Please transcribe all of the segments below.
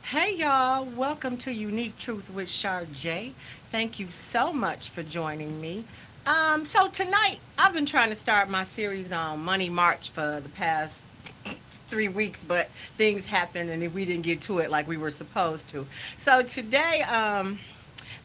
Hey y'all, welcome to Unique Truth with Char J. Thank you so much for joining me. So tonight I've been trying to start my series on Money March for the past 3 weeks, but things happened and we didn't get to it like we were supposed to. So today,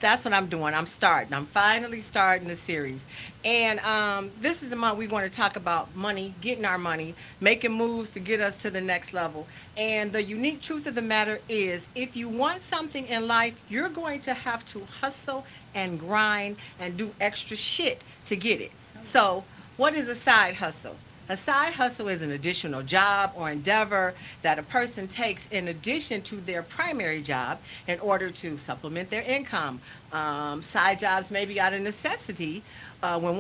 that's what I'm doing. I'm finally starting the series. And this is the month we want to talk about money, getting our money, making moves to get us to the next level. And the unique truth of the matter is if you want something in life, you're going to have to hustle and grind and do extra shit to get it. So, what is a side hustle? A side hustle is an additional job or endeavor that a person takes in addition to their primary job in order to supplement their income. Side jobs may be out of necessity when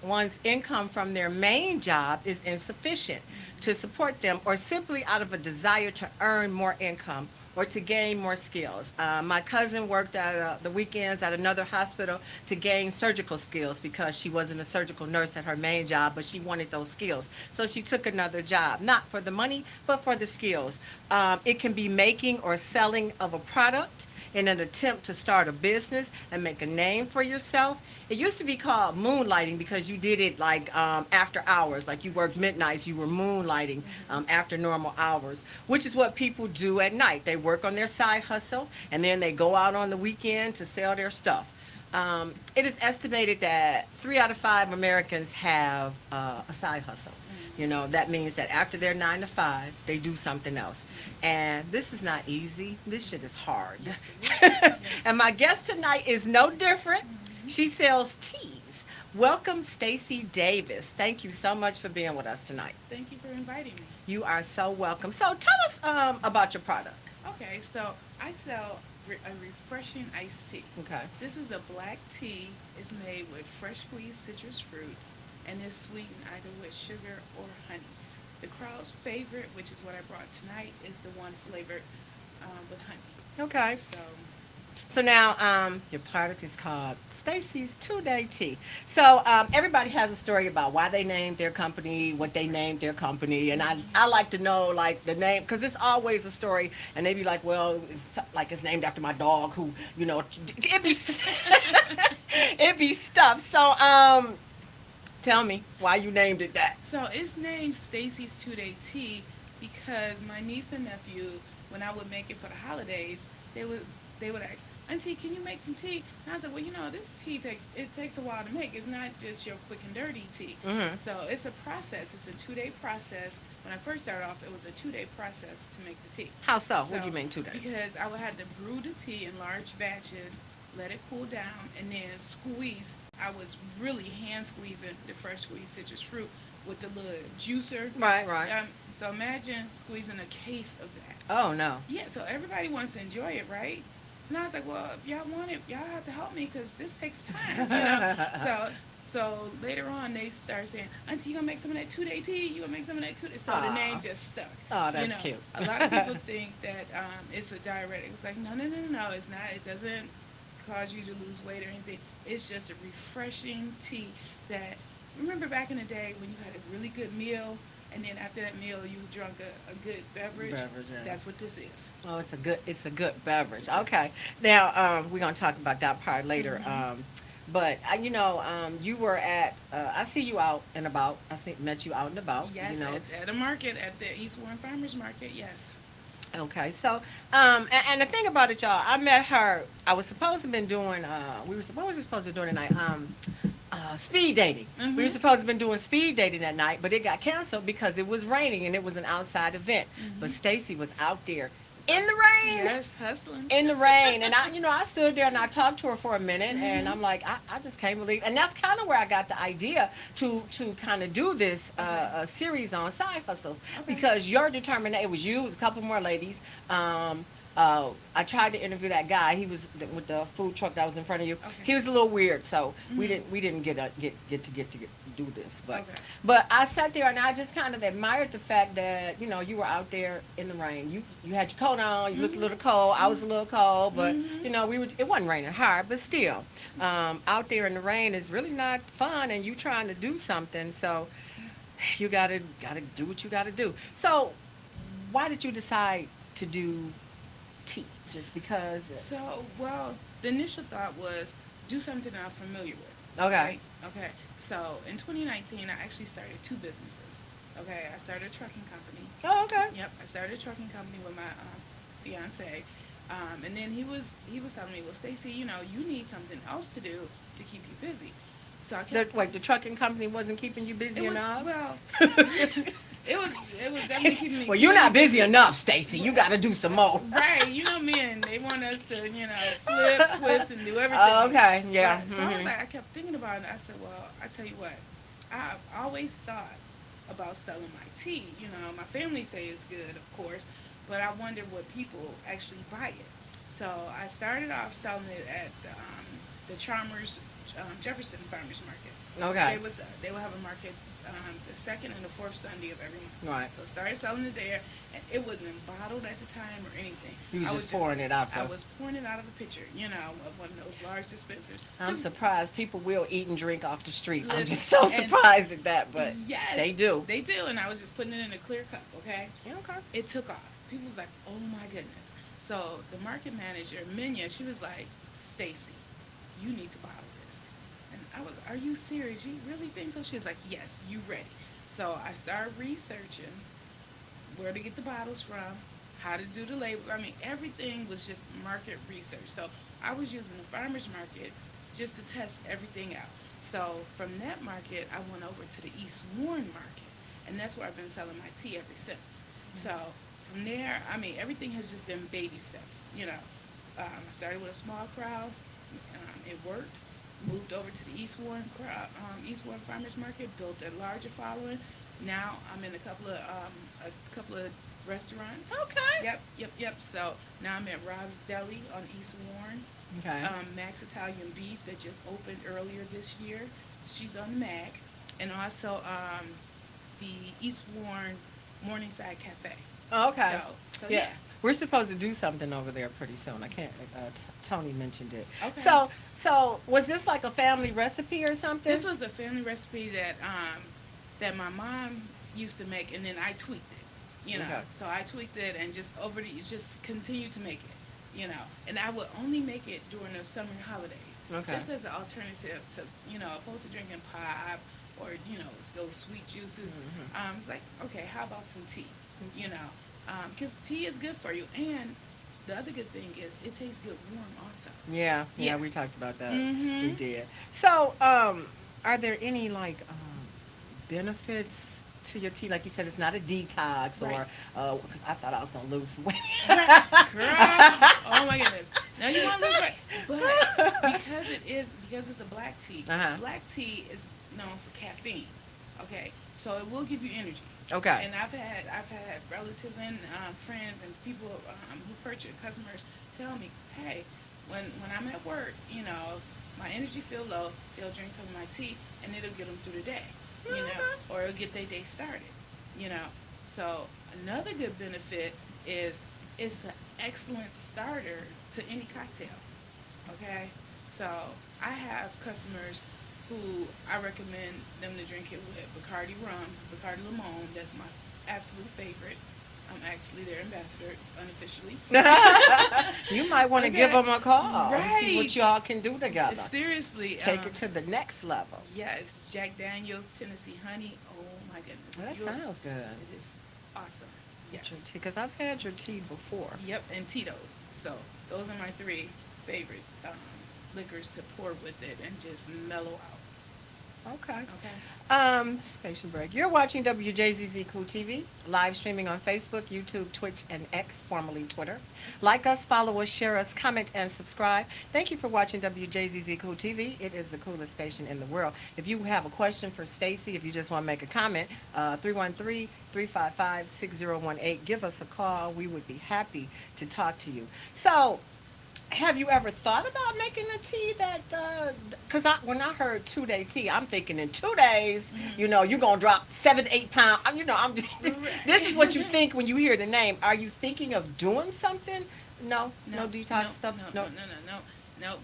one's income from their main job is insufficient to support them, or simply out of a desire to earn more income or to gain more skills. My cousin worked at the weekends at another hospital to gain surgical skills because she wasn't a surgical nurse at her main job, but she wanted those skills. So she took another job, not for the money, but for the skills. It can be making or selling of a product in an attempt to start a business and make a name for yourself. It used to be called moonlighting because you did it like after hours, like you worked midnights, you were moonlighting after normal hours, which is what people do at night. They work on their side hustle and then they go out on the weekend to sell their stuff. It is estimated that 3 out of 5 Americans have a side hustle. You know, that means that after their 9 to 5, they do something else. And this is not easy. This shit is hard. Yes, it is. Yes. And my guest tonight is no different. She sells teas. Welcome, Stacy Davis. Thank you so much for being with us tonight. Thank you for inviting me. You are so welcome. So tell us about your product. Okay, so I sell a refreshing iced tea. Okay. This is a black tea. It's made with fresh squeezed citrus fruit and is sweetened either with sugar or honey. The crowd's favorite, which is what I brought tonight, is the one flavored with honey. Okay. So, So now your product is called Stacy's 2-Day Tea. So everybody has a story about why they named their company, what they named their company, and I like to know like the name because it's always a story, and they be like, well, like it's named after my dog who, it be it be stuff. So tell me why you named it that. so it's named Stacy's 2-Day Tea because my niece and nephew, when I would make it for the holidays, they would they would ask, Auntie, can you make some tea? And I said, well, this tea takes a while to make. It's not just your quick and dirty tea. Hmm. So it's a process. It's a 2-day process. When I first started off, it was a 2-day process to make the tea. How so? What do you So mean 2 days? because I would have to brew the tea in large batches, let it cool down, and then squeeze. I was really hand squeezing the fresh squeezed citrus fruit with the little juicer. Right, right. So imagine squeezing a case of that. Oh no. Yeah, so everybody wants to enjoy it, right? And I was like, well, if y'all want it, y'all have to help me because this takes time. So later on, they started saying, Auntie, you gonna make some of that 2-day tea? You gonna make some of that 2-day? So the name Aw. just stuck. Oh, that's cute. A lot of people think that it's a diuretic. It's like, no, no, no, no, no, it's not. It doesn't cause you to lose weight or anything. It's just a refreshing tea that, remember back in the day when you had a really good meal and then after that meal you drank a good beverage? Beverage, yeah. That's what this is. Oh, it's a good beverage. Okay. Now, we're gonna talk about that part later. But you were at. I see you out and about. I think met you out and about. Yes, You know. at a market, at the East Warren Farmers Market, yes. Okay. So, and the thing about it, y'all, I met her. I was supposed to have been doing. What was we supposed to be doing tonight? Speed dating. We were Mhm. supposed to have been doing speed dating that night, but it got canceled because it was raining and it was an outside event. But Mhm. Stacy was out there in the rain. Yes, hustling. In the rain, and I stood there and I talked to her for a minute, and Mhm. I'm like, I just can't believe, and that's kind of where I got the idea to kind of do this series on side hustles, Okay. because your determination, it was you, it was a couple more ladies. I tried to interview that guy. He was with the food truck that was in front of you. Okay. He was a little weird, so we Mhm. didn't get to do this, but Okay. but I sat there and I just kind of admired the fact that you were out there in the rain. You had your coat on. You looked a little cold. I was a little cold, but Mhm. we were. It wasn't raining hard, but still, out there in the rain is really not fun, and you trying to do something, so you gotta do what you gotta do. So, why did you decide to do tea? Just because? So, well, the initial thought was do something I'm familiar with. Okay. Right? Okay. So, in 2019, I actually started two businesses. Okay. I started a trucking company. Oh, okay. Yep. I started a trucking company with my fiance. And then he was telling me, well, Stacy, you need something else to do to keep you busy. So I kept Wait, the trucking company wasn't keeping you it busy was enough? well, it was definitely keeping me Well, you're really not busy busy. enough, Stacy. You got to do some more. Right, men, they want us to, flip, twist, and do Oh, everything. okay, yeah. But so I was Hmm. like, I kept thinking about it, and I said, well, I tell you what, I've always thought about selling my tea. My family say it's good, of course, but I wonder would people actually buy it. So I started off selling it at the Chalmers Jefferson Farmers Market. Okay. They would have a market the second and the fourth Sunday of every month. Right. So started selling it there, and it wasn't bottled at the time or anything. You was I just pouring it out I there. was pouring it out of a pitcher, of one of those large dispensers. I'm surprised people will eat and drink off the street. I'm Listen, just so and surprised at that, but yes, they do. they do, and I was just putting it in a clear cup. Okay, Yeah, okay. it took off. People was like, "Oh my goodness!" So the market manager, Minya, she was like, "Stacy, you need to bottle this." And I was, "Are you serious? You really think so?" She was like, "Yes, you ready?" So I started researching where to get the bottles from, how to do the label. I mean, everything was just market research. So I was using the farmers market just to test everything out. So from that market, I went over to the East Warren market, and that's where I've been selling my tea ever since. So from there, I mean, everything has just been baby steps. I started with a small crowd. It worked. Moved over to the East Warren crowd, East Warren Farmers Market. Built a larger following. Now I'm in a couple of restaurants. Okay. Yep. So now I'm at Rob's Deli on East Warren. Okay. Max Italian Beef that just opened earlier this year. She's on the Mac, and also the East Warren Morningside Cafe. Okay. So Yeah. yeah. We're supposed to do something over there pretty soon. I can't. Tony mentioned it. Okay. So was this like a family recipe or something? This was a family recipe that my mom used to make, and then I tweaked it. Okay. So I tweaked it and just continued to make it. And I would only make it during the summer holidays, Okay. just as an alternative to opposed to drinking pop or those sweet juices. Hmm. It's like, okay, how about some tea? Because tea is good for you, and the other good thing is it tastes good warm also. Yeah. Yeah. We talked about that. We Mm-hmm. did. So, are there any like benefits to your tea? Like you said, it's not a detox, Right. or because I thought I was gonna lose some weight. Girl, oh my goodness. Now you want to look right, but because it's a black tea. Uh-huh. Black tea is known for caffeine. Okay, so it will give you energy. Okay. And I've had relatives and friends and people who purchase customers tell me, hey, when I'm at work, my energy feel low, they'll drink some of my tea and it'll get them through the day, or it'll get their day started, you know. So another good benefit is it's an excellent starter to any cocktail. Okay, so I have customers who I recommend them to drink it with Bacardi rum, Bacardi Limon. That's my absolute favorite. I'm actually their ambassador unofficially. You might want to Okay. give them a call and see what Right. y'all can do together. Seriously. Take it to the next level. Yes, Jack Daniels Tennessee Honey. Oh my goodness. Well, that You'll- sounds good. It is awesome. Yes. Because I've had your tea before. Yep, and Tito's. So those are my three favorite liquors to pour with it and just mellow out. Okay. Okay. Station break. You're watching WJZZ Cool TV, live streaming on Facebook, YouTube, Twitch, and X, formerly Twitter. Like us, follow us, share us, comment, and subscribe. Thank you for watching WJZZ Cool TV. It is the coolest station in the world. If you have a question for Stacy, if you just want to make a comment, 313-355-6018. Give us a call. We would be happy to talk to you. So, have you ever thought about making a tea that, because when I heard 2-day tea, I'm thinking in 2 days, you're going to drop 7, 8 pounds. I'm just, this is what you think when you hear the name. Are you thinking of doing something? No detox stuff? No. No.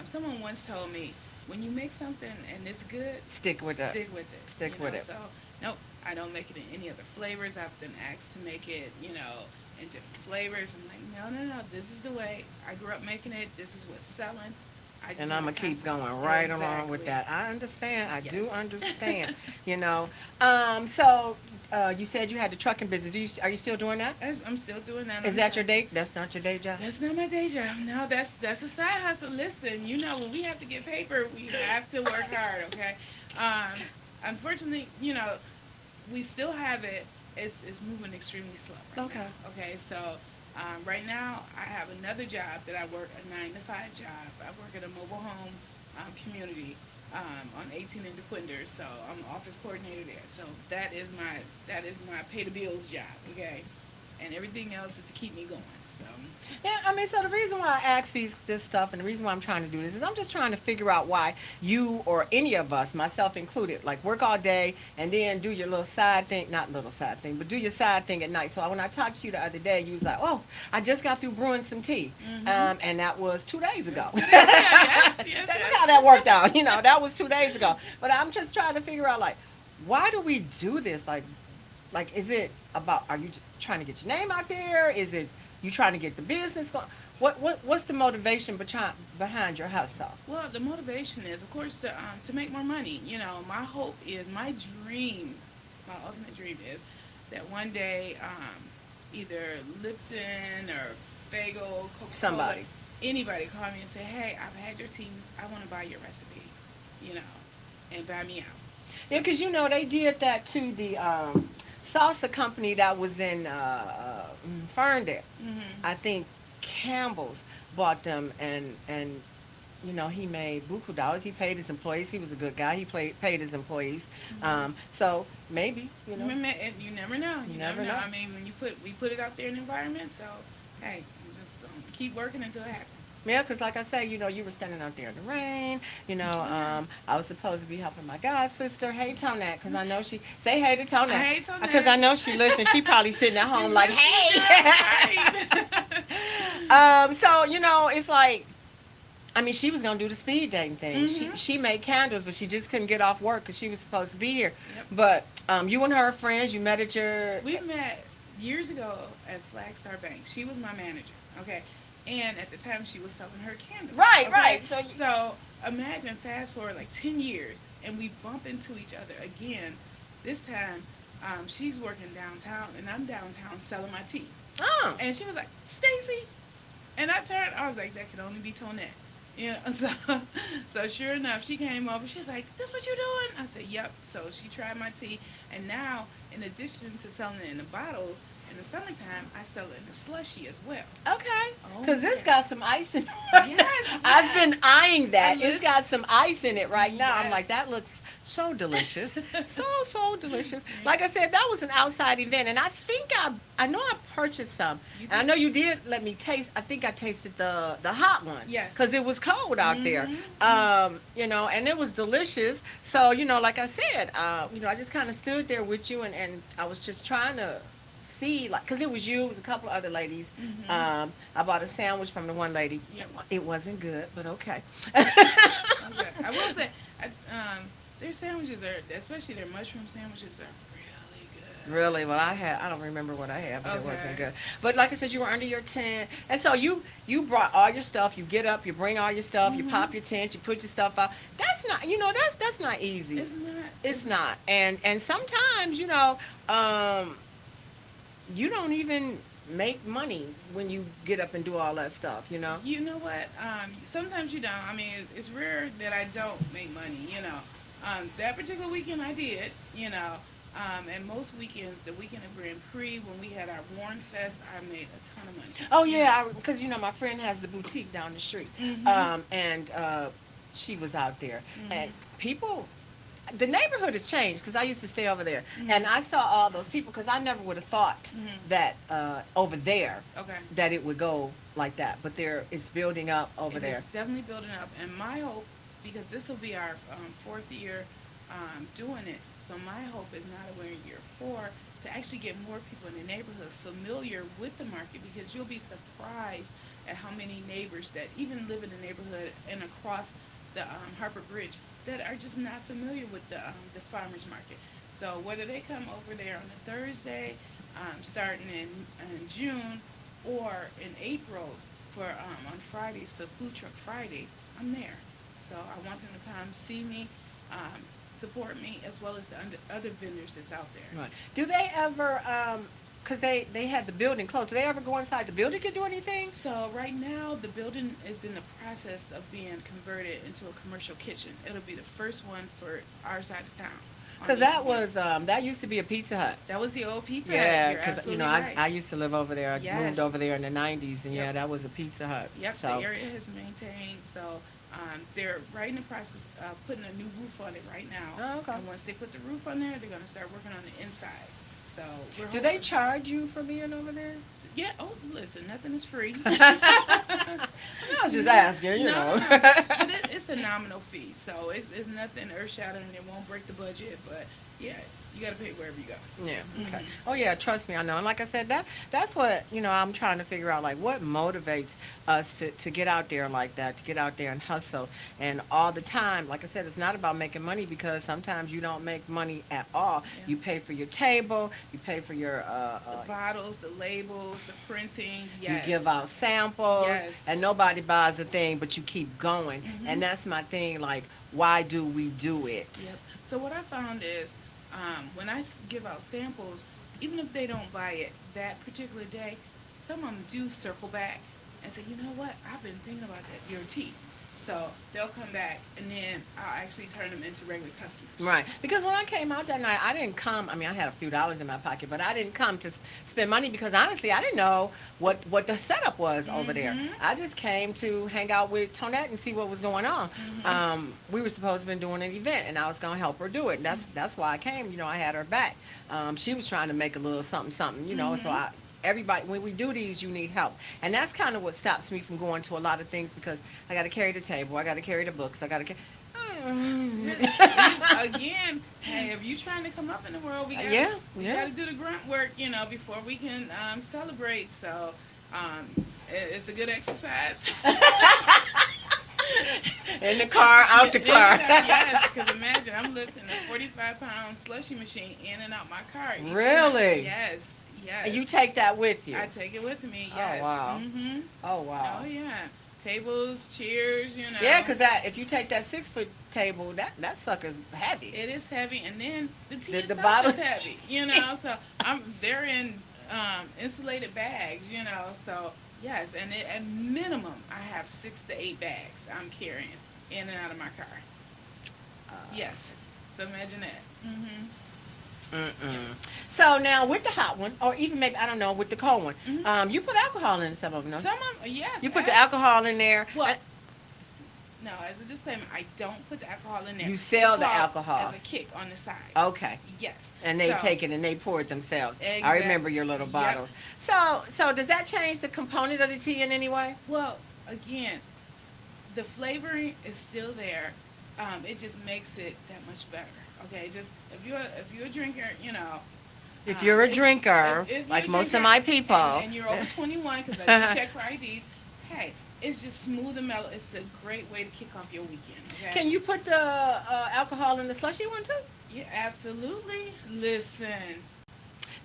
Someone once told me, when you make something and it's good, Stick with it. stick with it. Stick with it. So, nope, I don't make it in any other flavors. I've been asked to make it, and different flavors. I'm like, no, no, no, this is the way. I grew up making it. This is what's selling. I just And I'm want gonna to keep constantly. going right along with Exactly. that. I understand. I Yes. do understand. You know. So you said you had the trucking business. Are you still doing that? I'm still doing that Is on the that your side. day? That's not your day job. That's not my day job. No, that's a side hustle. Listen, when we have to get paper, we have to work hard. Okay. Um, Unfortunately, we still have it. It's moving extremely slow right Okay. now. Okay, so right now I have another job that I work a 9 to 5 job. I work at a mobile home community on 18 and DeQuinder. So I'm the office coordinator there. So that is my pay the bills job. Okay, and everything else is to keep me going. So Yeah, I mean, so the reason why I ask this stuff and the reason why I'm trying to do this is I'm just trying to figure out why you or any of us, myself included, like work all day and then do your little side thing, not little side thing, but do your side thing at night. So when I talked to you the other day, you was like, oh, I just got through brewing some tea. mm-hmm. And that was 2 days ago. So there, yeah, yes, yes, Look how that yes. worked out. That was 2 days ago. But I'm just trying to figure out, like, why do we do this? Like, is it about, are you just trying to get your name out there? Is it you trying to get the business going? What's the motivation behind your hustle? Well, the motivation is, of course, to make more money. My hope is, my dream, my ultimate dream is that one day, either Lipton or Bagel, Coca Cola, Somebody. anybody call me and say, "Hey, I've had your tea. I want to buy your recipe," you know, and buy me out. Yeah, So, because they did that to the salsa company that was in Ferndale. hmm I think Campbell's bought them, and he made buku dollars. He paid his employees. He was a good guy. He paid his employees. So maybe you never know. you You never never know. know. I mean, when we put it out there in the environment, so hey, just keep working until it happens. Yeah, because like I say, you were standing out there in the rain. Yeah. I was supposed to be helping my god sister. Hey, Tonette, because I know she say hey to Tonette. Hey, Tonette. Because I know she listens. She probably sitting at home You like, listen, girl, hey. right? So it's like, I mean, she was gonna do the speed dating thing. She hmm she made candles, but she just couldn't get off work because she was supposed to be here. Yep. But you and her friends, you met at your We met years ago at Flagstar Bank. She was my manager. Okay. And at the time, she was selling her candles. right, Okay. right. So So imagine fast forward like 10 years, and we bump into each other again. This time, she's working downtown, and I'm downtown selling my tea. oh, And she was like, "Stacy," and I turned. I was like, "That could only be Tonette." So sure enough, she came over. She's like, "This what you doing?" I said, "Yep." So she tried my tea, and now, in addition to selling it in the bottles, in the summertime, I sell it in the slushy as well. okay. Oh Because it's yeah. got some ice in it. Yes, I've yes. been eyeing that. And It's listen, got some ice in it right now. I'm yes. like, that looks so delicious. So, so delicious. Yeah. Like I said, that was an outside event. And I think I know I purchased some. You And I did. know you did let me taste. I think I tasted the hot one. Yes. Because it was cold out there. Mm-hmm. And it was delicious. So, like I said, I just kind of stood there with you and I was just trying to see, like, because it was you, it was a couple of other ladies. Mm-hmm. I bought a sandwich from the one lady. Yep. It wasn't good, but okay. Okay. I will say, their sandwiches are, especially their mushroom sandwiches, are really good. Really? Well, I don't remember what I had, but it wasn't Okay. good. But like I said, you were under your tent, and so you brought all your stuff. You get up, you bring all your stuff, you Mm-hmm. pop your tent, you put your stuff out. That's not, that's not easy. It's not. It's not. And sometimes, you don't even make money when you get up and do all that stuff. You know what? Sometimes you don't. I mean, it's rare that I don't make money. That particular weekend I did. And most weekends, the weekend of Grand Prix, when we had our Warren Fest, I made a ton of money. Oh yeah, because my friend has the boutique down the street, Mhm. and she was out there, and Mhm. people. The neighborhood has changed because I used to stay over there, and Mhm. I saw all those people because I never would have thought Mhm. that over there Okay. that it would go like that. But it's building up over It there. is definitely building up, and my hope, because this will be our fourth year doing it, so my hope is now that we're in year 4 to actually get more people in the neighborhood familiar with the market, because you'll be surprised at how many neighbors that even live in the neighborhood and across the Harper Bridge that are just not familiar with the farmers market. So whether they come over there on a Thursday, starting in June or in April for on Fridays for Food Truck Fridays. I'm there. So I want them to come see me, um, support me, as well as the other vendors that's out there. Right. Do they ever, because they had the building closed, do they ever go inside the building to do anything? So right now, the building is in the process of being converted into a commercial kitchen. It'll be the first one for our side of town. On Because East that One. was, that used to be a Pizza Hut. That was the old Pizza Hut. Yeah, You're because, absolutely I, right. I used to live over there. I Yes. moved over there in the 90s, and yeah, Yep. that was a Pizza Hut. Yep, the So, area has maintained. So they're right in the process of putting a new roof on it right now. Oh, okay. And once they put the roof on there, they're going to start working on the inside. So we're do they hoping. charge you for being over there? Yeah. Oh, listen, nothing is free. I was just asking, you know. No. But it's a nominal fee, so it's nothing earth shattering. It won't break the budget, but yeah, you got to pay wherever you go. Yeah. Okay. Mhm. Oh yeah. Trust me, I know. And like I said, that's what I'm trying to figure out. Like, what motivates us to get out there like that, to get out there and hustle, and all the time. Like I said, it's not about making money because sometimes you don't make money at all. Yeah. You pay for your table, you pay for your The bottles, the labels, the printing. you Yes. give out samples, Yes. and nobody buys a thing, but you keep going. Mhm. And that's my thing. Like, why do we do it? Yep. So what I found is when I give out samples, even if they don't buy it that particular day, some of them do circle back and say, you know what, I've been thinking about that your tea. So they'll come back, and then I'll actually turn them into regular customers. Right. Because when I came out that night, I didn't come. I mean, I had a few dollars in my pocket, but I didn't come to spend money because honestly, I didn't know what the setup was over there. Mhm. I just came to hang out with Tonette and see what was going on. Mhm. We were supposed to be doing an event, and I was going to help her do it. And that's why I came. I had her back. She was trying to make a little something, something. So Mhm. everybody, when we do these, you need help, and that's kind of what stops me from going to a lot of things because I got to carry the table, I got to carry the books, I got to. Again, hey, if you trying to come up in the world, we got Yeah, we yeah. got to do the grunt work, before we can celebrate. So it's a good exercise. In the car, out the car. Yes, because imagine I'm lifting a 45-pound slushy machine in and out my car. each Really? time. Yes, yes. And you take that with you. I take it with me. Oh, Yes. wow. Mhm. Oh wow. Oh yeah. Tables, chairs. Yeah, because if you take that 6 foot table, that sucker's heavy. It is heavy, and then the tea The itself bottle- is heavy. So they're in insulated bags. So yes, and at minimum, I have 6 to 8 bags I'm carrying in and out of my car. Yes, so imagine that. Mm-mm. So now with the hot one, or even maybe I don't know with the cold one, Mhm. you put alcohol in some of them. No? Some of them, yes. You put the alcohol in there. Well, no, as a disclaimer, I don't put the alcohol in there. You sell It's the called alcohol. as a kick on the side. Okay. Yes. And they So- take it and they pour it themselves. I Exact- remember your little Yep. bottles. So does that change the component of the tea in any way? Well, again, the flavoring is still there. It just makes it that much better. Okay, just if you're a drinker, If you're a if- drinker, if you're like a most of drinker my people, and you're over 21, because I do check for IDs. Hey, it's just smooth and mellow. It's a great way to kick off your weekend. Okay? can you put the alcohol in the slushy one too? Yeah, absolutely. Listen.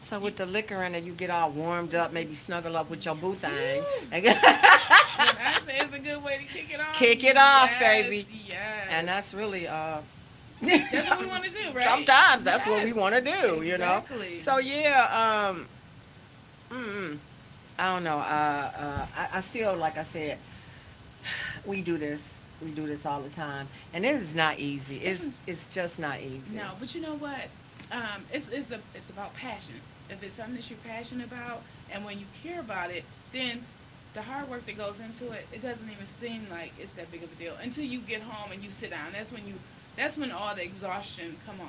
So with the liquor in it, you get all warmed up, maybe snuggle up with your boo thing. Woo. And When I say it's a good way to kick it off. Kick it off, yes, baby. Yes. that's really That's what we want to do, right? sometimes that's what we Yes. want to do, Exactly. So yeah, I don't know. I still, like I said, we do this. We do this all the time, and it is not easy. It's just not easy. No, but you know what? It's about passion. If it's something that you're passionate about, and when you care about it, then the hard work that goes into it, it doesn't even seem like it's that big of a deal until you get home and you sit down. That's when all the exhaustion come on.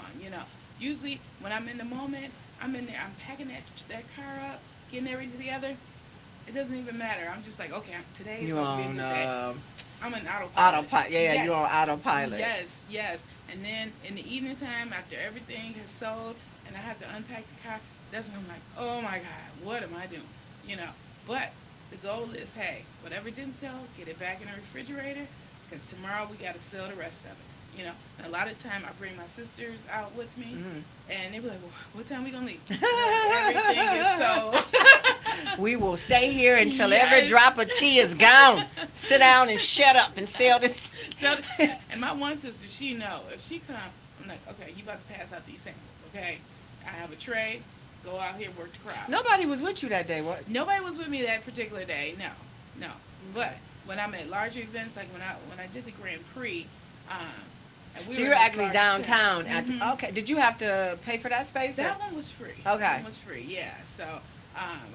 Usually when I'm in the moment, I'm in there, I'm packing that car up, getting everything together. It doesn't even matter. I'm just like, okay, today is You going to be a on good day. I'm an autopilot. autopilot? Yeah, Yes. you're on autopilot. Yes, yes. And then in the evening time, after everything has sold and I have to unpack the car, that's when I'm like, oh my God, what am I doing? But the goal is, hey, whatever didn't sell, get it back in the refrigerator, because tomorrow we got to sell the rest of it. you know. And a lot of time I bring my sisters out with me, and they be like, well, "What time we gonna leave?" Everything is so. We will stay here until every Yes. drop of tea is gone. Sit down and shut up and sell this. So, and my one sister, she know if she come, I'm like, okay, you about to pass out these samples, okay? I have a tray. Go out here, work the crowd. Nobody was with you that day, what? Nobody was with me that particular day. No, no. But when I'm at larger events, like when I did the Grand Prix, um, and we So were you're in this actually large downtown. tent. Okay. Did you have to pay for that space? That one was free. Okay. That one was free. Yeah. So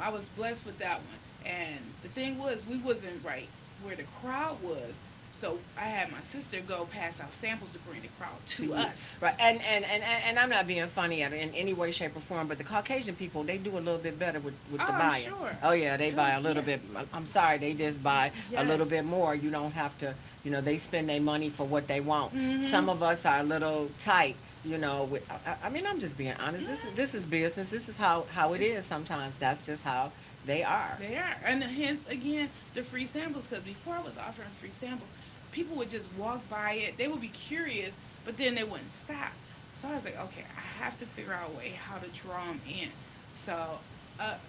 I was blessed with that one. And the thing was, we wasn't right where the crowd was. So I had my sister go pass out samples to bring the crowd to us. Right, and I'm not being funny in any way, shape, or form, but the Caucasian people, they do a little bit better with the I'm buying. sure. Oh yeah, they buy a little Yes. bit. I'm sorry, they just buy a little Yes. bit more. You don't have to, they spend their money for what they want. Mhm. Some of us are a little tight. I mean, I'm just being honest. This is business. This is how it is sometimes. That's just how they are. They are. And hence, again, the free samples. Because before I was offering free samples, people would just walk by it. They would be curious, but then they wouldn't stop. So I was like, okay, I have to figure out a way how to draw them in. So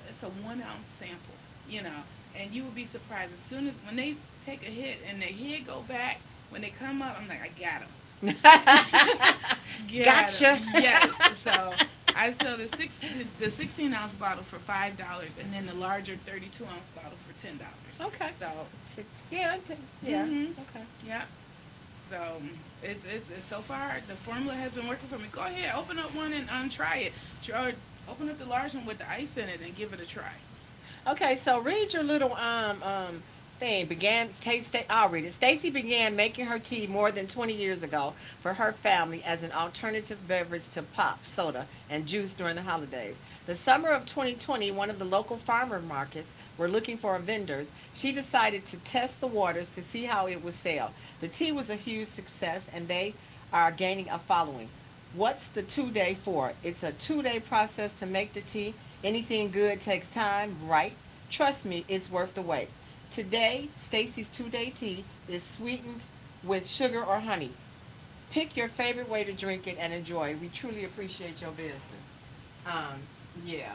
it's a 1 ounce sample, and you would be surprised as soon as when they take a hit and their head go back, when they come up, I'm like, I got them. Gotcha. Yes. So I sell the 16 ounce bottle for $5, and then the larger 32 ounce bottle for $10. Okay. So Yeah. Yeah. Mhm. Okay. yeah. So it's so far the formula has been working for me. Go ahead, open up one and try it. Open up the large one with the ice in it and give it a try. Okay, so read your little thing. I'll read it. Stacy began making her tea more than 20 years ago for her family as an alternative beverage to pop, soda, and juice during the holidays. The summer of 2020, one of the local farmer markets were looking for vendors. She decided to test the waters to see how it would sell. The tea was a huge success, and they are gaining a following. What's the 2-day for? It's a 2-day process to make the tea. Anything good takes time, right? Trust me, it's worth the wait. Today, Stacy's 2-day tea is sweetened with sugar or honey. Pick your favorite way to drink it and enjoy. We truly appreciate your business. Yeah,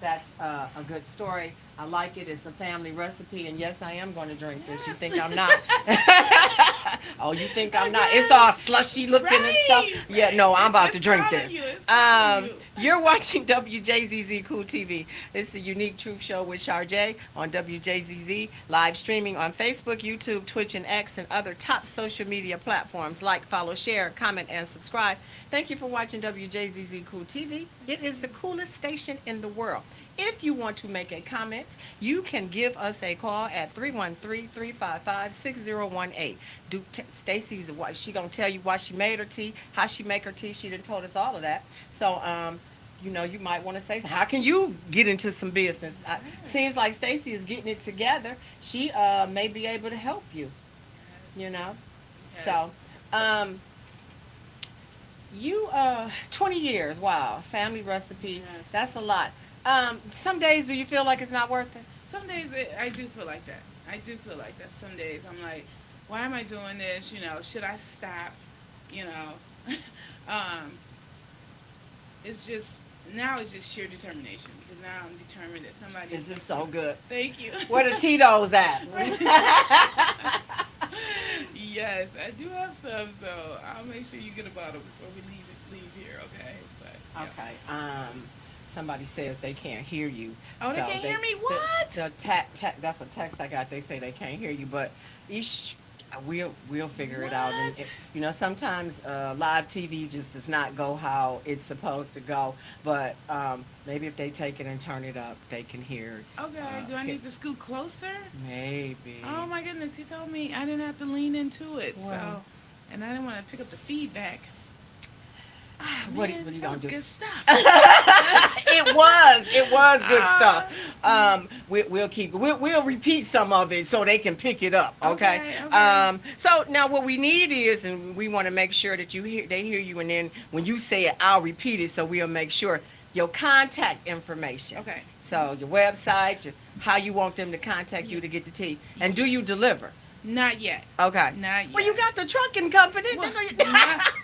that's a good story. I like it. It's a family recipe, and yes, I am going to drink this. You think I'm not? Oh, you think I'm not? It's all slushy looking and stuff. Right, Yeah, right. no, I'm about It's to drink calling this. you, it's calling you. You're watching WJZZ Cool TV. It's the Unique Truth Show with Charjay on WJZZ, live streaming on Facebook, YouTube, Twitch, and X, and other top social media platforms. Like, follow, share, comment, and subscribe. Thank you for watching WJZZ Cool TV. It is the coolest station in the world. If you want to make a comment, you can give us a call at 313-355-6018. Stacy's she gonna tell you why she made her tea, how she make her tea. She done told us all of that. So you might want to say, how can you get into some business? Seems like Stacy is getting it together. She may be able to help you. You know, so you 20 years. Wow, family recipe. Yes. That's a lot. Some days, do you feel like it's not worth it? Some days I do feel like that. I do feel like that. Some days I'm like, why am I doing this? Should I stop? It's just now it's just sheer determination because now I'm determined that somebody. This is so good. Thank you. Where the Tito's at? Yes, I do have some, so I'll make sure you get a bottle before we leave here, okay? But, yeah. Okay. Somebody says they can't hear you. Oh, they can't hear me? What? That's a text I got. They say they can't hear you, but we'll figure it out. And What? Sometimes live TV just does not go how it's supposed to go. But maybe if they take it and turn it up, they can hear. Okay, do I need to scoot closer? Maybe. Oh my goodness, he told me I didn't have to lean into it, Wow. and I didn't want to pick up the feedback. What Man, are you that gonna was do? good stuff. It was good stuff. We'll repeat some of it so they can pick it up. Okay. Okay. So now what we need is, and we want to make sure that they hear you, and then when you say it, I'll repeat it so we'll make sure your contact information. Okay. So your website, how you want them to contact you to get the tea, and do you deliver? Not yet. Okay. Not yet. Well, you got the trucking company. Well,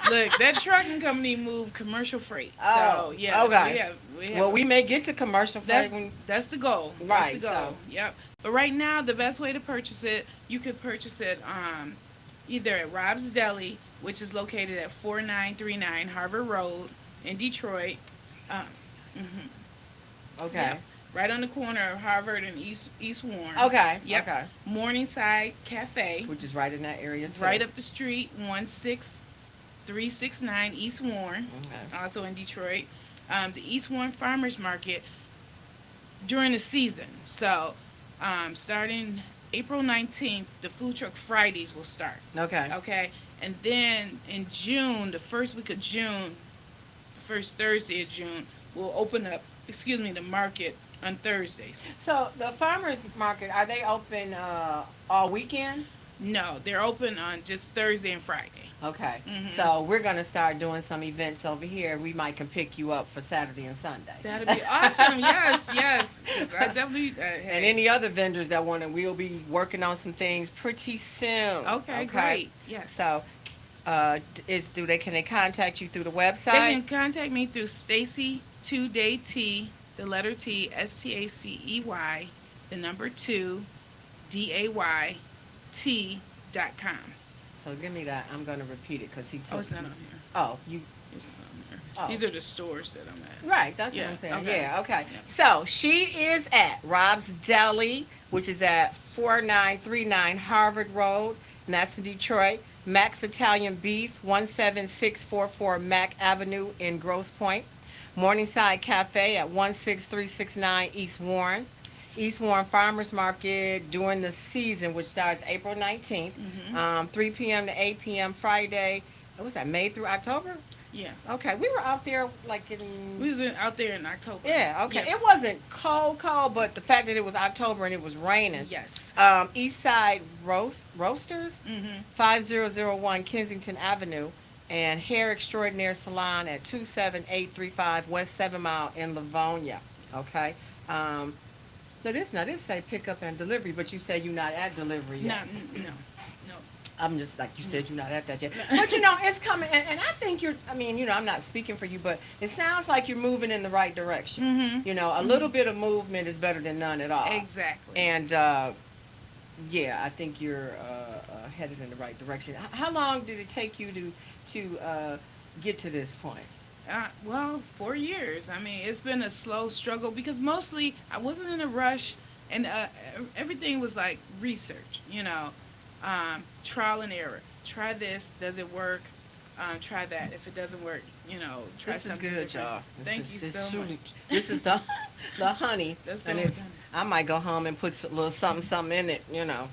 look, that trucking company moved commercial freight. Oh, So yeah, okay. we have Well, we may get to commercial freight that's when. that's the goal. That's the Right. goal. So. Yep. But right now, the best way to purchase it, you could purchase it either at Rob's Deli, which is located at 4939 Harvard Road in Detroit. Um, mhm. Okay. Yep. Right on the corner of Harvard and East Warren. Okay. Yep. Okay. Morningside Cafe, Which is right in that area too. right up the street, 16369 East Warren, Okay. also in Detroit. The East Warren Farmers Market during the season. So, starting April 19th, the Food Truck Fridays will start. Okay. Okay? And then in June, the first week of June, the first Thursday of June, we'll open up, the market on Thursdays. So the farmers market, are they open all weekend? No, they're open on just Thursday and Friday. Okay. Mhm. So we're gonna start doing some events over here. We might can pick you up for Saturday and Sunday. That'd be awesome. Yes, yes. 'Cause I definitely. And Hey. any other vendors that want to, we'll be working on some things pretty soon. Okay, great. Yes. So, can they contact you through the They website? can contact me through Stacy 2Day T, the letter T, STACEY, the number 2, DAYT.com. So give me that. I'm gonna repeat it because he took. Oh, it's not on here. Oh, you. It's not on here. Oh. These are the stores that I'm at. Right, that's Yeah, what I'm saying. okay. Yeah, okay. Yeah. So she is at Rob's Deli, which is at 4939 Harvard Road, and that's in Detroit. Max Italian Beef, 17644 Mack Avenue in Grosse Pointe. Morningside Cafe at 16369 East Warren. East Warren Farmers Market during the season, which starts April 19th, Mhm. 3 p.m. to 8 p.m. Friday. What was that, May through October? Yeah. Okay, we were out there like in. We was out there in October. Yeah, okay. Yeah. It wasn't cold, but the fact that it was October and it was raining. Yes. East Side Roasters, Mhm. 5001 Kensington Avenue, and Hair Extraordinaire Salon at 27835 West 7 Mile in Livonia. Okay. Now this say pick up and delivery, but you say you're not at delivery No, yet. no, no. I'm just like you said, you're not at that yet. But it's coming, and I think I'm not speaking for you, but it sounds like you're moving in the right direction. Mhm. A little bit of movement is better than none at all. Exactly. And yeah, I think you're headed in the right direction. How long did it take you to get to this point? Well, 4 years. I mean, it's been a slow struggle because mostly I wasn't in a rush, and everything was like research, trial and error. Try this, does it work? Try that. If it doesn't work, try This is something good, different. y'all. Thank you so much. This is the honey, That's and all it's. done. I might go home and put a little something in it, to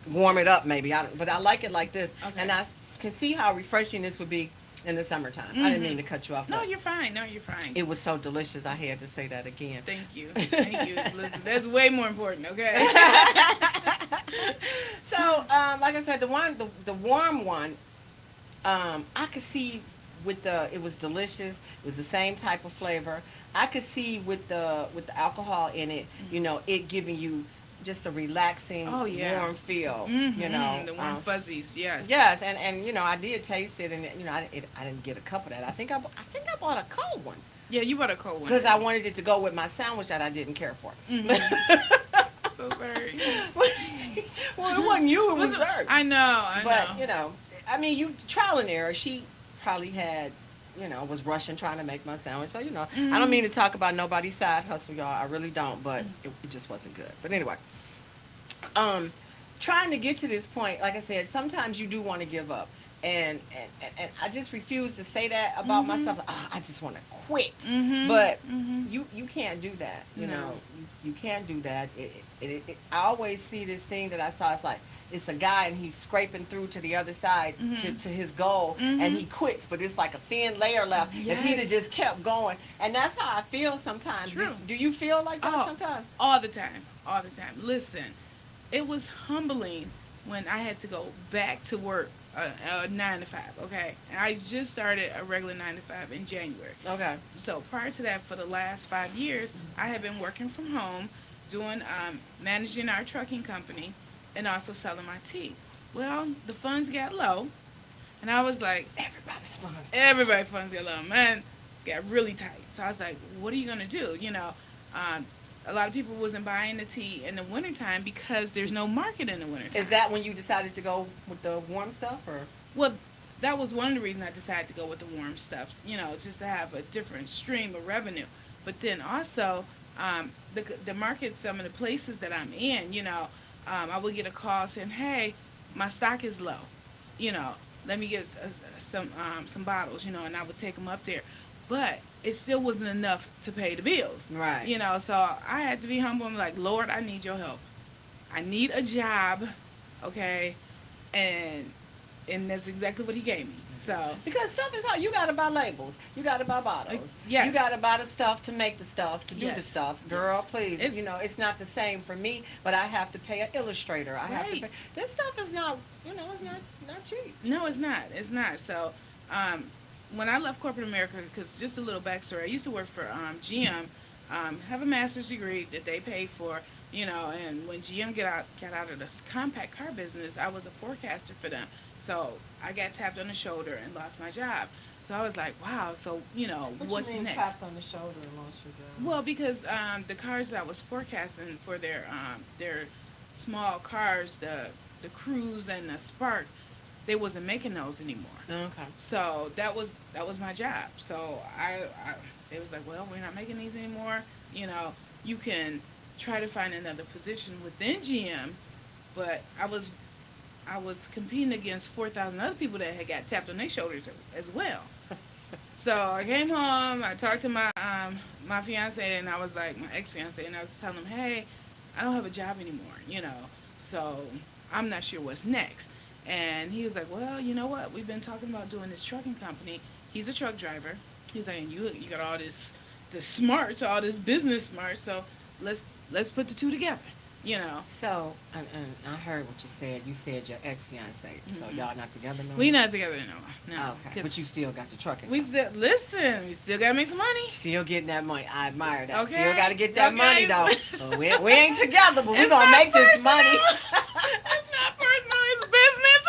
warm it up maybe. But I like it like this, Okay. and I can see how refreshing this would be in the summertime. I didn't Mhm. mean to cut you off. No, but you're fine. No, you're fine. it was so delicious. I had to say that again. Thank you. Thank you. Listen, that's way more important, okay? So, like I said, the warm one, I could see it was delicious. It was the same type of flavor. I could see with the alcohol in it, it giving you just a relaxing, Oh, yeah. warm feel. Mhm, the warm fuzzies, yes. Yes, and I did taste it, and I didn't get a cup of that. I think I bought a cold one Yeah, you bought a cold one. because I wanted it to go with my sandwich that I didn't care for. So sorry. Well, it wasn't you, it was her. I know, But you trial and error. She probably had, was rushing trying to make my sandwich. So I don't mean to talk about nobody's side hustle, y'all. I really don't. But it just wasn't good. But anyway, trying to get to this point, like I said, sometimes you do want to give up, and I just refuse to say that about myself. Like, I just want to quit. But you can't do that. No. You can't do that. I always see this thing that I saw. It's like it's a guy and he's scraping through to the other side to his goal, and he quits, but it's like a thin layer left. If he'd have just kept going, and that's how I feel sometimes. True. Do you feel like that Oh, sometimes? all the time. All the time. Listen, it was humbling when I had to go back to work 9 to 5, okay? And I just started a regular 9 to 5 in January. Okay. So prior to that, for the last 5 years, I have been working from home, doing managing our trucking company, and also selling my tea. Well, the funds got low, and I was like, Everybody's funds. everybody funds got low, man. It's got really tight. So I was like, what are you gonna do? Um, a lot of people wasn't buying the tea in the wintertime because there's no market in the wintertime. Is that when you decided to go with the warm stuff, or? Well, that was one of the reasons I decided to go with the warm stuff, just to have a different stream of revenue. But then also, the market, some of the places that I'm in, I would get a call saying, hey, my stock is low, you know, let me get some bottles, and I would take them up there. But it still wasn't enough to pay the bills, Right. so I had to be humble and be like, Lord, I need your help. I need a job, okay? And that's exactly what he gave me. So Because stuff is hard. You got to buy labels. You got to buy bottles. yes. You got to buy the stuff to make the stuff, to do the Yes. stuff. Girl, please. It's- It's not the same for me, but I have to pay an illustrator. I have to Right. pay. This stuff is not, it's not cheap. No, it's not. It's not. So, when I left corporate America, because just a little backstory, I used to work for GM, have a master's degree that they paid for, and when GM got out of this compact car business, I was a forecaster for them. So I got tapped on the shoulder and lost my job. So I was like, wow. So What what's you mean next? tapped on the shoulder and lost your job? Well, because the cars that I was forecasting for their small cars, the Cruise and the Spark, they wasn't making those anymore. Okay. So that was my job. So it was like, well, we're not making these anymore. You can try to find another position within GM, but I was competing against 4,000 other people that had got tapped on their shoulders as well. So I came home. I talked to my fiance, and I was like, my ex fiance, and I was telling him, hey, I don't have a job anymore. So I'm not sure what's next. And he was like, well, you know what? We've been talking about doing this trucking company. He's a truck driver. He's like, and you got all this smarts, all this business smarts. So let's put the two together. So, and I heard what you said. You said your ex-fiance. So Mhm. y'all not together no more? We not together no more. No. Okay. 'Cause But you still got the trucking. we still listen. We still gotta make some money. Still getting that money. I admire that. Okay. Still got to get that Okay. money, though. We ain't together, but we're It's going to not make this personal. money. It's not personal. It's business.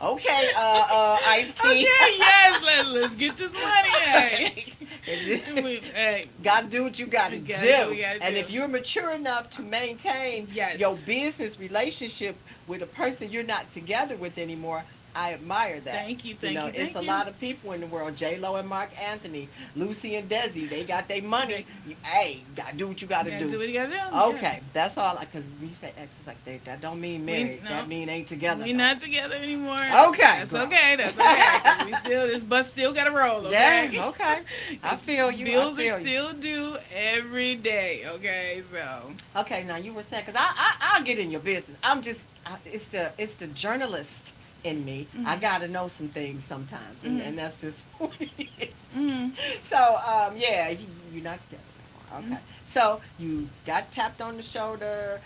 Okay, Ice Tea. Okay. Yes. Let's get this money. Hey. Hey. Got to do what you got to You do. gotta do what you gotta And do. if you're mature enough to maintain Yes. your business relationship with a person you're not together with anymore, I admire that. Thank you. Thank you. It's Thank a you. lot of people in the world. J-Lo and Mark Anthony, Lucy and Desi, they got their money. Hey, got to do what you got to You gotta do do. what you gotta do. Okay, that's all. Because when you say ex, it's like that don't mean married. no. That mean ain't together. We're not together anymore. Okay, That's girl. okay. That's okay. 'Cause we still, this bus still gotta roll. Okay. Yeah, okay. I feel you. Bills I feel are still due every day. Okay, so. you. Okay, now you were saying, because I'll get in your business. It's the journalist in me. I Mhm. got to know some things sometimes, and, Mhm. and that's just what it is. Mm. So, yeah, you're not together anymore. Okay. So you got tapped on the shoulder.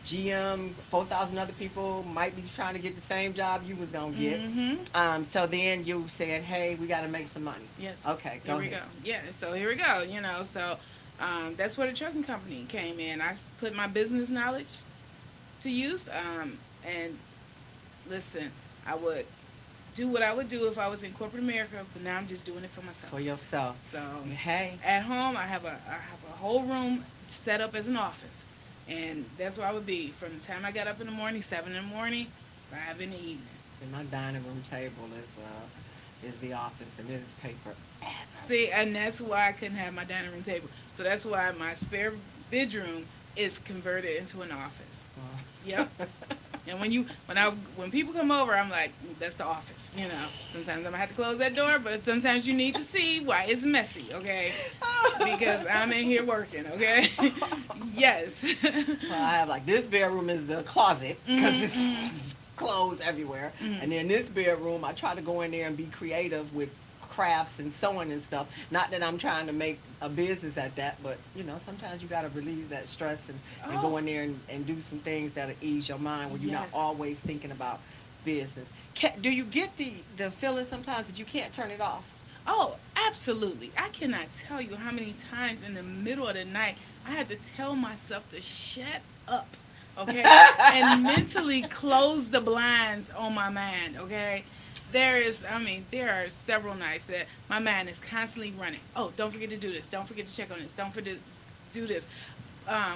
GM, 4,000 other people might be trying to get the same job you was gonna get. So then you said, hey, we got to make some money. Yes. Okay, Here go we ahead. go. Yeah. So here we go. So that's where the trucking company came in. I put my business knowledge to use. And listen, I would do what I would do if I was in corporate America, but now I'm just doing it for myself. For yourself. So Hey. at home, I have a whole room set up as an office, and that's where I would be from the time I got up in the morning, 7 in the morning, 5 in the evening. See, my dining room table is the office, and it is paper. See, and that's why I couldn't have my dining room table. So that's why my spare bedroom is converted into an office. Yep. And when people come over, I'm like, that's the office. Sometimes I'm gonna have to close that door, but sometimes you need to see why it's messy, okay? Because I'm in here working, okay? Yes. Well, I have like this bedroom is the closet because Mhm, it's clothes everywhere, Mhm. and then this bedroom I try to go in there and be creative with crafts and sewing and stuff. Not that I'm trying to make a business at that, but sometimes you got to relieve that stress and go Oh. in there and do some things that'll ease your mind where you're not Yes. always thinking about business. Do you get the feeling sometimes that you can't turn it off? Oh, absolutely. I cannot tell you how many times in the middle of the night I had to tell myself to shut up, okay, and mentally close the blinds on my mind, okay. There are several nights that my mind is constantly running. Oh, don't forget to do this. Don't forget to check on this. Don't forget to do this.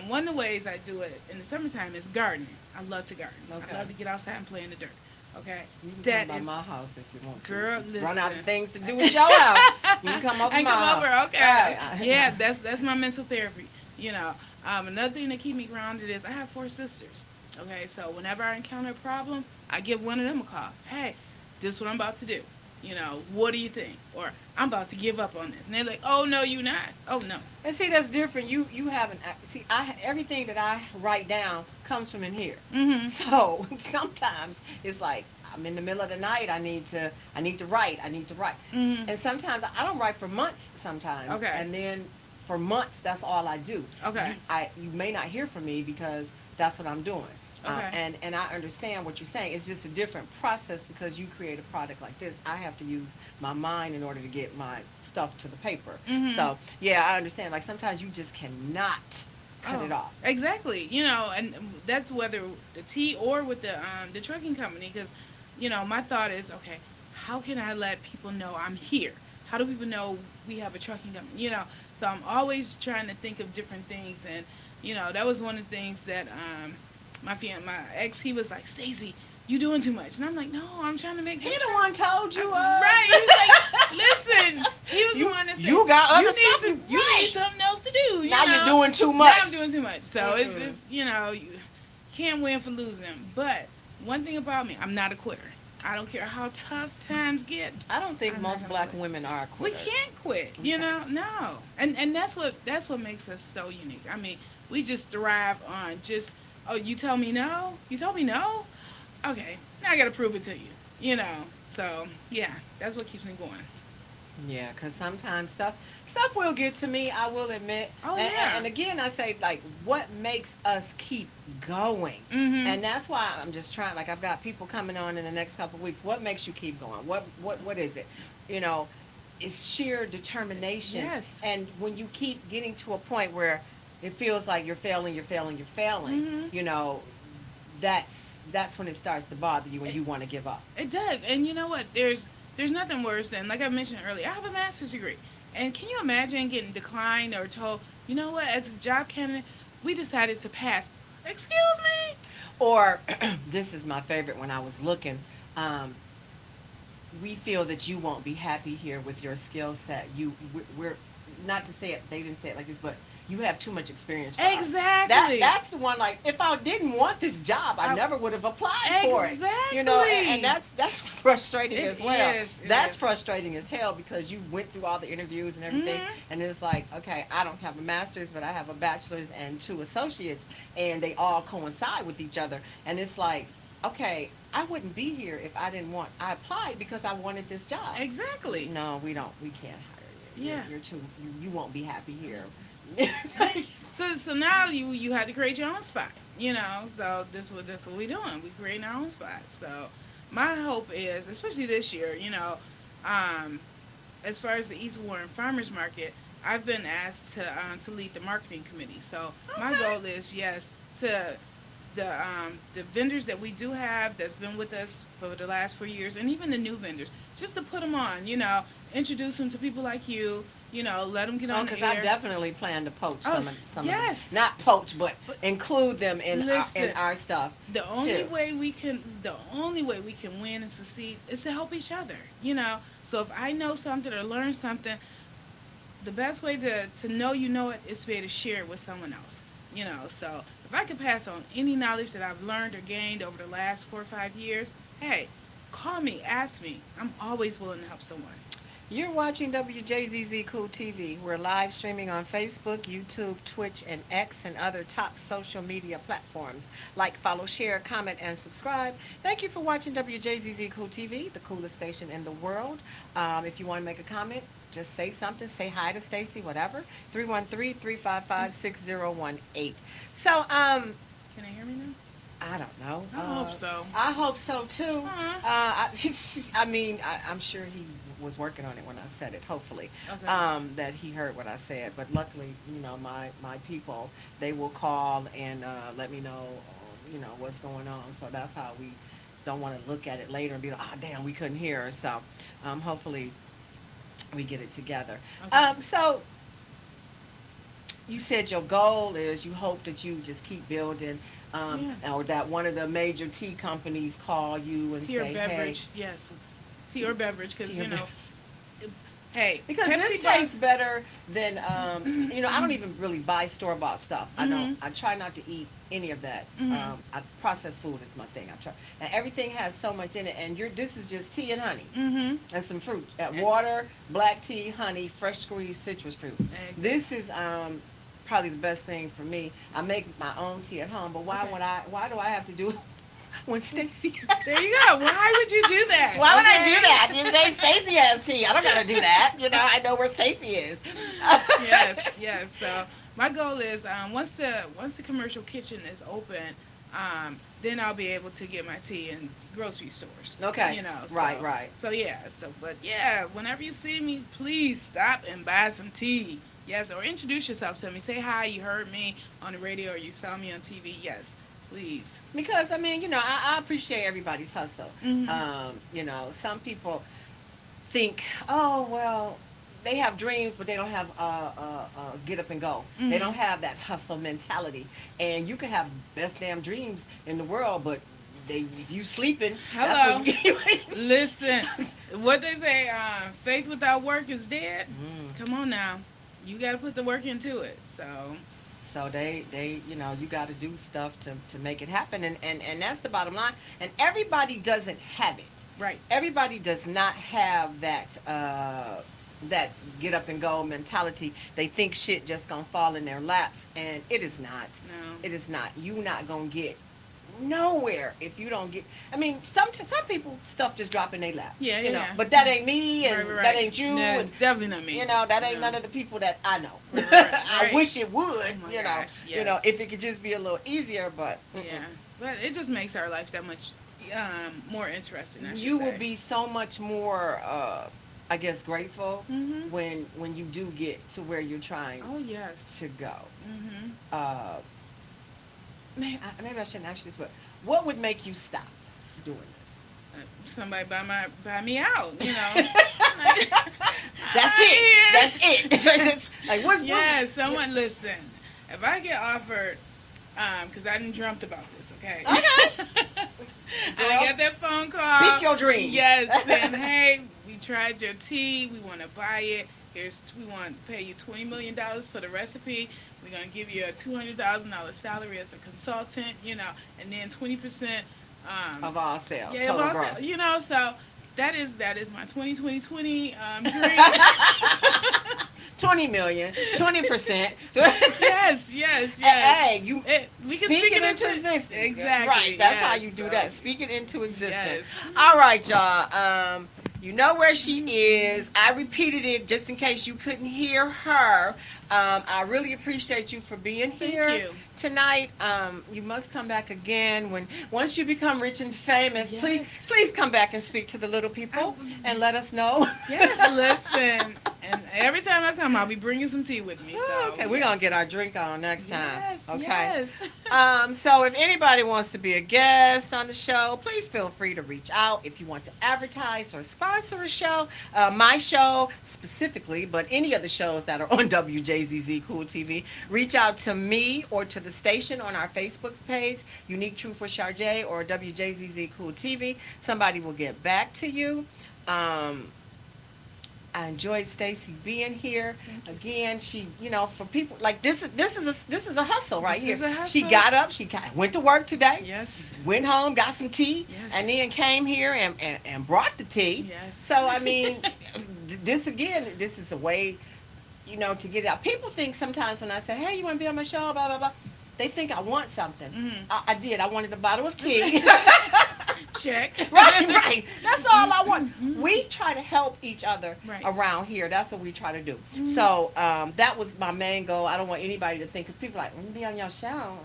One of the ways I do it in the summertime is gardening. I love to garden. I Okay. love to get outside and play in the dirt. Okay, You can come that by is, my house if you want to. girl. If you run out of Listen. things to do at your house, you can come over And my come house. over, okay. Right. Yeah, that's my mental therapy. You know, another thing that keep me grounded is I have four sisters. Okay, so whenever I encounter a problem, I give one of them a call. Hey, this is what I'm about to do. You know, what do you think? Or I'm about to give up on this. And they're like, oh no, you not. Oh no. And see, that's different. You haven't see. Everything that I write down comes from in here. Mhm. So sometimes it's like I'm in the middle of the night. I need to write. I need to write. Mhm. And sometimes I don't write for months. Sometimes. Okay. And then for months, that's all I do. Okay. You may not hear from me because that's what I'm doing. Okay. And I understand what you're saying. It's just a different process because you create a product like this. I have to use my mind in order to get my stuff to the paper. Mhm. So yeah, I understand. Like sometimes you just cannot cut it off. Exactly. You know, and that's whether the tea or with the trucking company, because my thought is, okay, how can I let people know I'm here? How do people know we have a trucking company? So I'm always trying to think of different things, and that was one of the things that my ex, he was like, Stacy, you doing too much, and I'm like, no, I'm trying to make. He the one told you. Right. He was like, listen. He was the one that said, you got other you stuff. you need something else to do. Now know? you're doing too much. Now I'm doing too much. So it's you can't win for losing. But one thing about me, I'm not a quitter. I don't care how tough times get. I don't think I'm most not black quit. women are We quitters. can't quit. Okay. No. And that's what makes us so unique. I mean, we just thrive on just, oh, you tell me no? You told me no? Okay, now I got to prove it to you. So yeah, that's what keeps me going. Yeah, because sometimes stuff will get to me. I will admit. Oh, and, yeah. and again, I say like, what makes us keep going? Mhm. And that's why I'm just trying. Like, I've got people coming on in the next couple of weeks. What makes you keep going? What is it? You know, it's sheer determination. Yes. And when you keep getting to a point where it feels like you're failing, Mhm. you know, that's when it starts to bother you and you want to give up. It does. And you know what? There's nothing worse than, like I mentioned earlier, I have a master's degree. And can you imagine getting declined or told, you know what, as a job candidate, we decided to pass. Excuse me? Or this is my favorite when I was looking. We feel that you won't be happy here with your skill set. We're not to say it. They didn't say it like this, but you have too much experience. For us. Exactly. That's the one. Like, if I didn't want this job, I never would have applied for it. You know, and that's frustrating as well. That's frustrating as hell because you went through all the interviews and everything, and it's like, okay, I don't have a master's, but I have a bachelor's and 2 associates, and they all coincide with each other, and it's like, okay, I wouldn't be here if I didn't want. I applied because I wanted this job. Exactly. No, we don't. We can't hire you. Yeah. You're too. You won't be happy here. So now you had to create your own spot. So this what we doing. We creating our own spot. So my hope is, especially this year, as far as the East Warren Farmers Market, I've been asked to lead the marketing committee. So my goal is, yes, to the vendors that we do have that's been with us for the last 4 years, and even the new vendors, just to put them on, introduce them to people like you, let them get on the air. Because I definitely plan to poach some of yes. them. Not poach, but include them in our stuff. The only way we can win and succeed is to help each other. So if I know something or learn something, the best way to know it is to be able to share it with someone else. So if I could pass on any knowledge that I've learned or gained over the last 4 or 5 years, hey, call me, ask me. I'm always willing to help someone. You're watching Wjzz Cool TV. We're live streaming on Facebook, YouTube, Twitch, and X, and other top social media platforms. Like, follow, share, comment, and subscribe. Thank you for watching Wjzz Cool TV, the coolest station in the world. If you want to make a comment, just say something. Say hi to Stacy, whatever. 313-355-6018. So, Can I hear me now? I don't know. I hope so. I hope so too. Uh-huh. I mean, I'm sure he was working on it when I said it. Hopefully, Okay. that he heard what I said. But luckily, my people, they will call and let me know, what's going on. So that's how we don't want to look at it later and be like, oh damn, we couldn't hear her. So hopefully we get it together. Okay. So you said your goal is you hope that you just keep building, Yeah. or that one of the major tea companies call you and Tea or say, beverage, yes. Tea or beverage, because Tea or hey, because this Pepsi does. tastes better than, I don't even really buy store bought stuff. I don't. Mm-hmm. I try not to eat any of that. Mm-hmm. Processed food is my thing. I try, and everything has so much in it. And this is just tea and honey Mm-hmm. and some fruit, water, black tea, honey, fresh squeezed citrus fruit. Exactly. This is probably the best thing for me. I make my own tea at home, but why Okay. would I? Why do I have to do it when Stacy? There you go. Why would you do that? Why would I Okay? do that? You say Stacy has tea. I don't gotta do that. I know where Stacy is. Yes, yes. So my goal is once the commercial kitchen is open, then I'll be able to get my tea in grocery stores. Okay. So, Right. So yeah. So but yeah, whenever you see me, please stop and buy some tea. Yes, or introduce yourself to me. Say hi. You heard me on the radio, or you saw me on TV. Yes, please. Because I mean, I appreciate everybody's hustle. Mhm. Some people think, oh well, they have dreams, but they don't have get up and go. They Mhm. don't have that hustle mentality. And you can have best damn dreams in the world, but if you sleeping, Hello. that's what Listen, what they say, faith without work is dead. Mm. Come on now, you got to put the work into it. So So you got to do stuff to make it happen, and that's the bottom line. And everybody doesn't have it. right. Everybody does not have that get up and go mentality. They think shit just gonna fall in their laps, and it is not. No. It is not. You not gonna get nowhere if you don't get. I mean, some people stuff just drop in their lap. Yeah, yeah. But that ain't me, and Right. that ain't you, No, and it's definitely not me. that ain't No. none of the people that I know. Right, I right. wish it would. Oh my gosh, If it could just be a little easier, but Yeah, but it just makes our life that much more interesting. I should you say. will be so much more, I guess, grateful Mhm. when you do get to where you're trying Oh yes. to go. Mhm. Uh, maybe I shouldn't ask you this, but what would make you stop doing this? Somebody buy me out. That's it. That's it. It's like what's Yeah, someone listen. If I get offered, because I didn't dreamt about this, okay? Okay. I get that phone call. Speak your dreams. Yes, saying, hey, we tried your tea. We want to buy it. We want to pay you $20 million for the recipe. We're gonna give you a $200,000 salary as a consultant, and then 20% of all sales, yeah, total of all gross. sales, so that is my 20 dream. 20 million, 20%. Yes. Hey, We can speak speak it it into existence. Exactly. Right. That's how yes, you do so- that. Speak it into existence. Yes. All right, y'all. You know where she is. I repeated it just in case you couldn't hear her. I really appreciate you for being Thank here you. tonight. You must come back again once you become rich and famous. Yes. Please come back and speak to the little people and let us know. Yes, listen. And every time I come, I'll be bringing some tea with me. So, Okay, we're gonna get our drink on next time. Yes, Okay. yes. So if anybody wants to be a guest on the show, please feel free to reach out if you want to advertise or sponsor a show. My show specifically, but any of the shows that are on WJZZ Cool TV, reach out to me or to the station on our Facebook page, Unique Truth with Charjay or WJZZ Cool TV. Somebody will get back to you. I enjoyed Stacy being here. Again, she, for people like this is a hustle right This is here. a She hustle. got up, went to work today, Yes. went home, got some tea, Yes. and then came here and brought the tea. Yes. So I mean, this is a way, to get it out. People think sometimes when I say, "Hey, you want to be on my show?" Blah blah blah. They think I want something. Mhm. I did. I wanted a bottle of tea. Check. Right. That's all I want. We try to help each other Right. around here. That's what we try to do. So that was my main goal. I don't want anybody to think, because people are like, be on your show.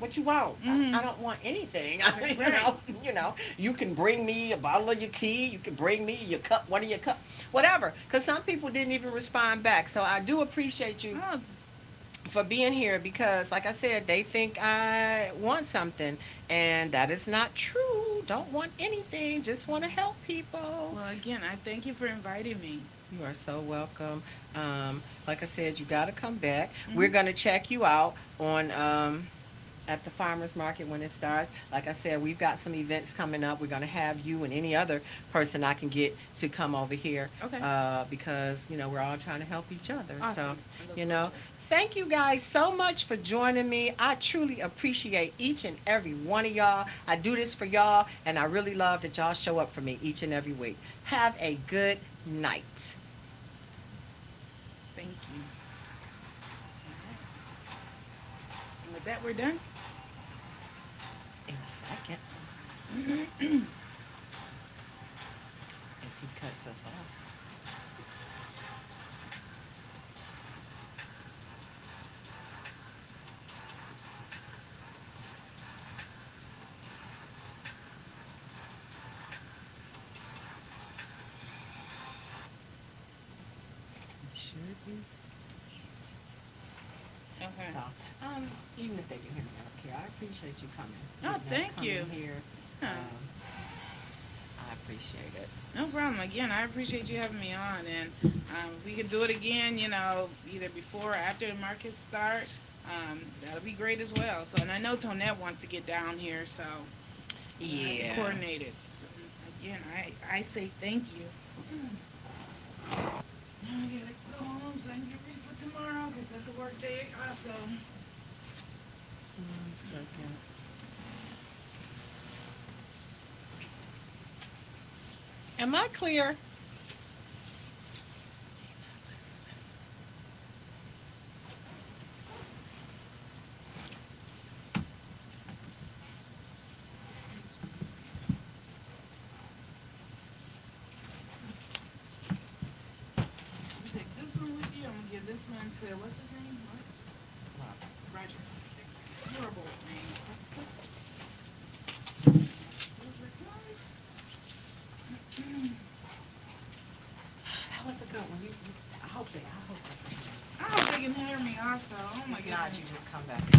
What you want? I don't want anything. I mean, Right. you can bring me a bottle of your tea. You can bring me your cup, one of your cup, whatever. Because some people didn't even respond back. So I do appreciate you Oh, for being here because, like I said, they think I want something, and that is not true. Don't want anything. Just want to help people. well, again, I thank you for inviting me. You are so welcome. Like I said, you got to come back. We're Hmm. gonna check you out on at the farmers market when it starts. Like I said, we've got some events coming up. We're gonna have you and any other person I can get to come over here Okay. because we're all trying to help each other. So Awesome. I look you forward know. to it. Thank you guys so much for joining me. I truly appreciate each and every one of y'all. I do this for y'all, and I really love that y'all show up for me each and every week. Have a good night. Thank you. All right. And with that, we're done. In a second, if he cuts us off. He should be. Okay. So, even if they can hear me, I don't care. I appreciate you coming. Oh, thank Coming you. here. Yeah. I appreciate it. No problem. Again, I appreciate you having me on, and we could do it again. Either before or after the markets start. That'll be great as well. So, and I know Tonette wants to get down here, so I can Yeah. coordinate it. So, again, I say thank you. Now I gotta go home so I can get ready for tomorrow because that's a work day also. 1 second. Am I clear? You take this one with you. I'm gonna give this one to what's his name? What? Roger. Horrible name. That's cool. What's it called? That was a good one. I hope they. I hope they can hear me also. Oh my If not, you goodness. just come back. Yeah,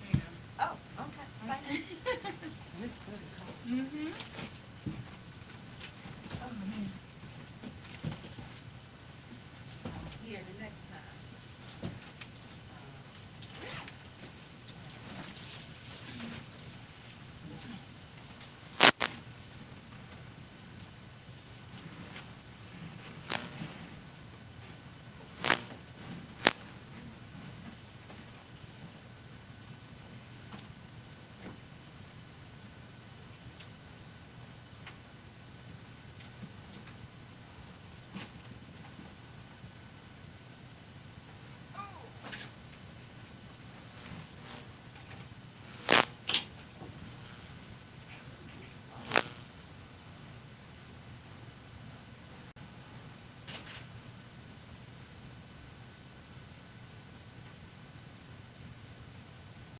there you Oh, okay. go. Thank you. Miss Good. Mhm.